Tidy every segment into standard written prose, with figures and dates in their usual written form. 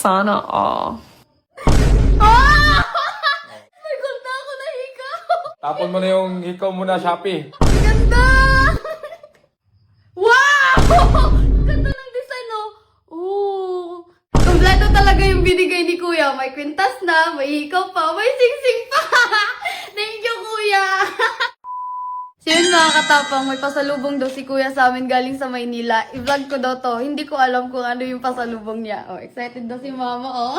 Sana all. May gold na ako na hikaw. Tapon mo na yung hikaw mo na, Shopee. Ganda! Wow! Ganda ng design, no? Oh. Kompleto talaga yung binigay ni Kuya. May kwintas na, may hikaw pa, may sing-sing pa. Thank you, Kuya. So yun mga katapang, may pasalubong daw si Kuya sa amin galing sa Maynila. I-vlog ko daw to. Hindi ko alam kung ano yung pasalubong niya. Oh, excited daw si Mama, oh.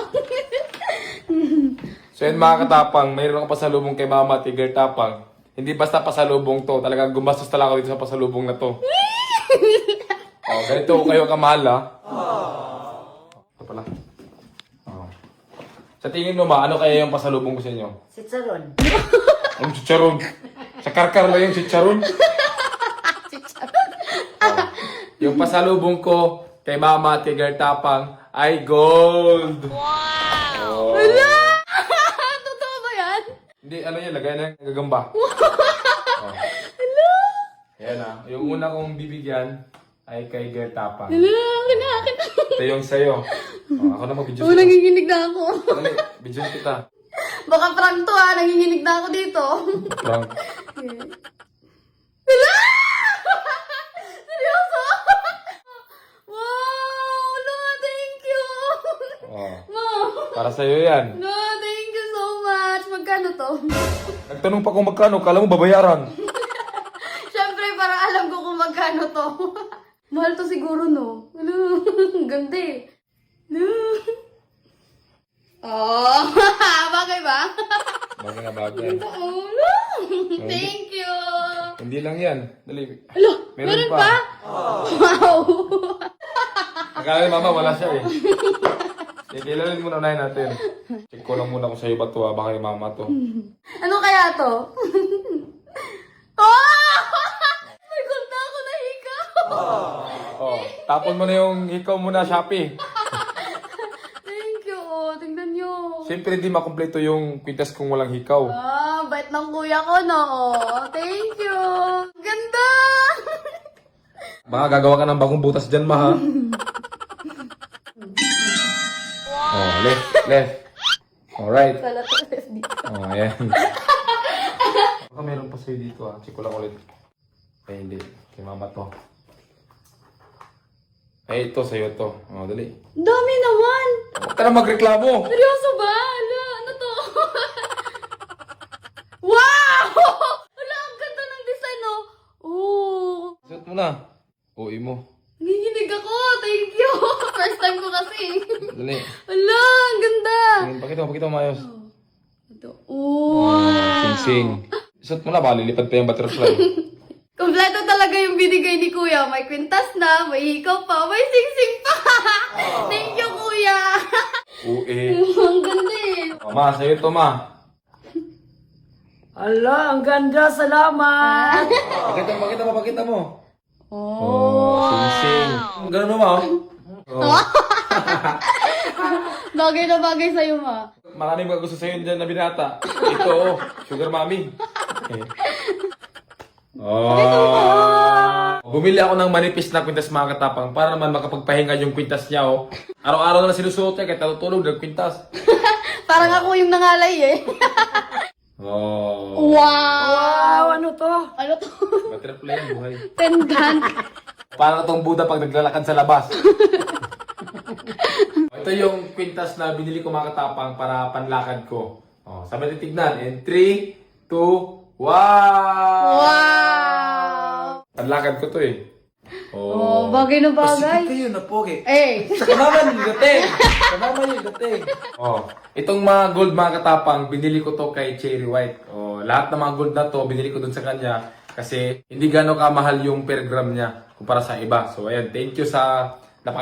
So yun mga katapang, mayroon akong pasalubong kay Mama Tiger Tapang. Hindi basta pasalubong to, talagang gumastos talaga ako dito sa pasalubong na to. Oh, ganito kayo kamahal, ha? Ito pala. Oh. Sa tingin mo ma, ano kaya yung pasalubong ko sa inyo? Sitsaron. Ang chicharon. Sa karkar lang yung chicharon. Oh. Yung pasalubong ko kay Mama Tiger Tapang ay gold. Wow! Oh. Totoo ba yan? Hindi, ano yan, lagay na yung gagamba. Oh. Ayan na. Yung una kong bibigyan ay kay Girl Tapang. Kinakit. Ito yung sa'yo. Oh, ako na mag-video Oh, nanginginig na ako. Dali, video kita. Baka prank to ah, nanginginig na ako dito. Prank. Hala! Seryoso? Wow! No, thank you! Oh, Ma! para sa'yo yan. No, thank you so much! Magkano to? Nagtanong pa kung magkano, kala mo babayaran. Siyempre, para alam ko kung magkano to. Mahal to siguro, no? Ano? Ang ganda eh. No. Oh, bagay ba? Bagay na bagay. Oh, no. Thank you! Hindi lang yan. Dali. Alo, meron pa? Wow! Akala ni Mama, wala siya eh. Kilalanin muna unahin natin. Check ko lang muna kung sa'yo ba to, baka ni Mama to. Ano kaya to? Oh! May gold na ako na hikaw! Oh, tapon mo na yung hikaw mo na, Shopee. Thank you, oh. Tingnan nyo. Siyempre hindi makumpleto yung kwintas kung walang hikaw. Ah, bait ng kuya ko, no? Oh, thank you! Ganda! Baka gagawa ka ng bagong butas dyan, ma, ha? Oh, left. Alright. Sala to, FD. Oh, ayan. Baka meron pa sa'yo dito, ha? Check ko lang ulit. Ay, hindi. Kay Mama to. Ay, ito sa'yo to. Oh, dali. Dami naman! Huwag ka na magreklamo! Seryoso ba? Ano to? Wow! Wala, ang ganda ng design, no? Oh, Suot mo na. Uwi mo. nanginginig ako. Thank you. First time ko kasi. Dali. Wala, ang ganda. Pakita mo maayos. Ito. Oh. Sing-sing. Suot mo na, baka lilipad pa yung butterfly. Kompleto talaga yung binigay ni Kuya. May kwintas na, may hikaw pa, may sing-sing pa. Thank you, Kuya. Uwi. Ang ganda eh. Oh, ma, sa'yo to, ma. Ala, ang ganda. Salamat. Pakita mo. Oh. Sing-sing. Ganun mo, ma. Oh. Bagay na bagay sa'yo, ma. Maraming mga gusto sa'yo dyan na binata. Ito, oh, sugar mommy. Oh. Bumili ako ng manipis na kwintas mga katapang para naman makapagpahinga yung kwintas niya, oh. Araw-araw na sinusuot niya kahit natutulog ng kwintas. Parang ako yung nangalay eh. Oh. Wow! Ano to? Ano to? Butterfly ang buhay. Pendant. Parang itong Buddha pag naglalakad sa labas. Ito yung kwintas na binili ko mga katapang para panlakad ko. Oh, sabay titignan. In 3, 2, wow! Wow! Panlakad ko to eh. Oh, bagay na bagay. Kasi yun na pogi. Eh, Kamama yung dating. Kamama yung dating. Oh, itong mga gold mga katapang, binili ko to kay Cherry White. Oh, lahat ng mga gold na to, binili ko dun sa kanya kasi hindi gano'ng kamahal yung per gram niya kumpara sa iba. So, ayan, thank you sa napag